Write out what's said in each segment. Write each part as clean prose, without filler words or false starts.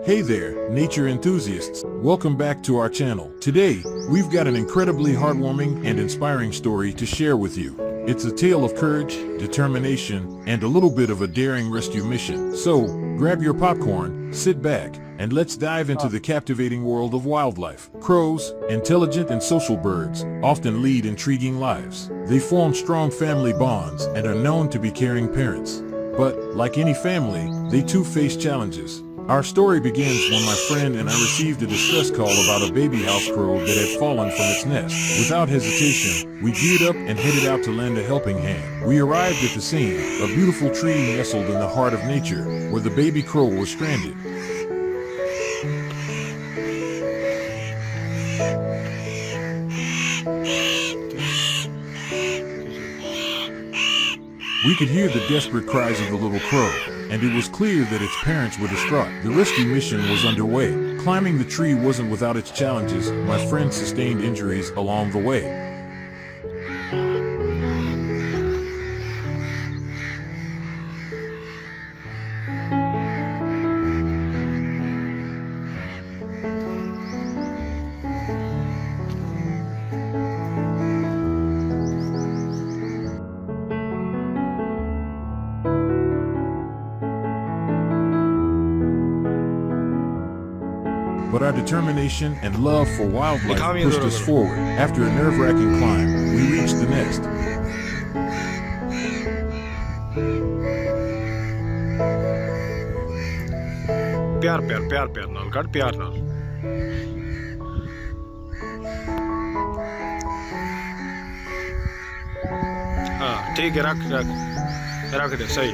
Hey there, nature enthusiasts. Welcome back to our channel. Today, we've got an incredibly heartwarming and inspiring story to share with you. It's a tale of courage, determination, and a little bit of a daring rescue mission. So, grab your popcorn, sit back, and let's dive into the captivating world of wildlife. Crows, intelligent and social birds, often lead intriguing lives. They form strong family bonds and are known to be caring parents. But, like any family, they too face challenges. Our story begins when my friend and I received a distress call about a baby house crow that had fallen from its nest. Without hesitation, we geared up and headed out to lend a helping hand. We arrived at the scene, a beautiful tree nestled in the heart of nature, where the baby crow was stranded. We could hear the desperate cries of the little crow, and it was clear that its parents were distraught. The rescue mission was underway. Climbing the tree wasn't without its challenges. My friend sustained injuries along the way. But our determination and love for wildlife pushed us forward. After a nerve-wracking climb, we reached the nest. प्यार नाल कर प्यार नाल हाँ ठीक है रख दे सही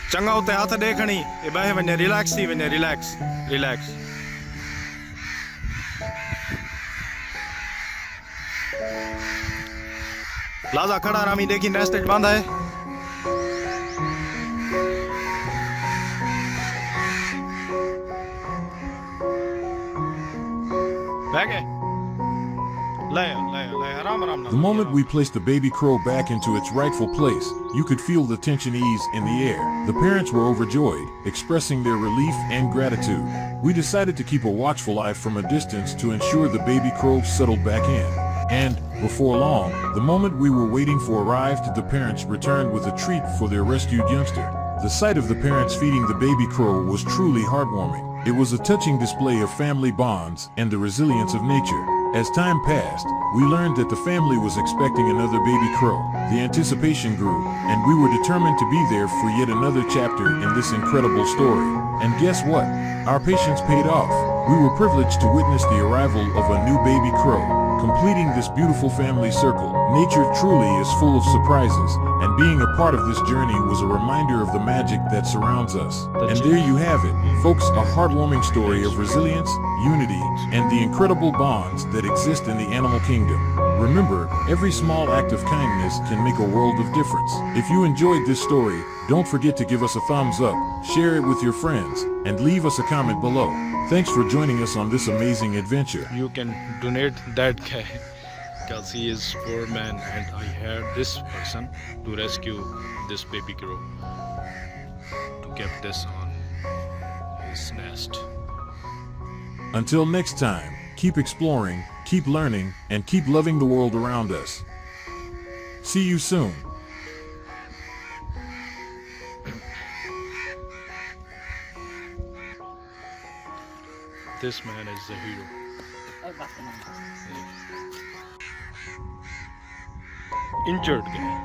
चंगा उते हाथ देखणी ए बहे वने रिलैक्स थी वने रिलैक्स लाजा खड़ा रामी देखी नेस्ट बांधा है The moment we placed the baby crow back into its rightful place, you could feel the tension ease in the air. The parents were overjoyed, expressing their relief and gratitude. We decided to keep a watchful eye from a distance to ensure the baby crow settled back in. And, before long, the moment we were waiting for arrived, the parents returned with a treat for their rescued youngster. The sight of the parents feeding the baby crow was truly heartwarming. It was a touching display of family bonds and the resilience of nature. As time passed, we learned that the family was expecting another baby crow. The anticipation grew, and we were determined to be there for yet another chapter in this incredible story. And guess what? Our patience paid off. We were privileged to witness the arrival of a new baby crow, completing this beautiful family circle. Nature truly is full of surprises, and being a part of this journey was a reminder of the magic that surrounds us. And there you have it, folks, a heartwarming story of resilience, unity, and the incredible bonds that exist in the animal kingdom. Remember, every small act of kindness can make a world of difference. If you enjoyed this story, don't forget to give us a thumbs up, share it with your friends, and leave us a comment below. Thanks for joining us on this amazing adventure. You can donate that guy because he is poor man, and I hired this person to rescue this baby crow to keep this on his nest. Until next time, keep exploring, keep learning, and keep loving the world around us. See you soon. This man is the hero. Injured guy.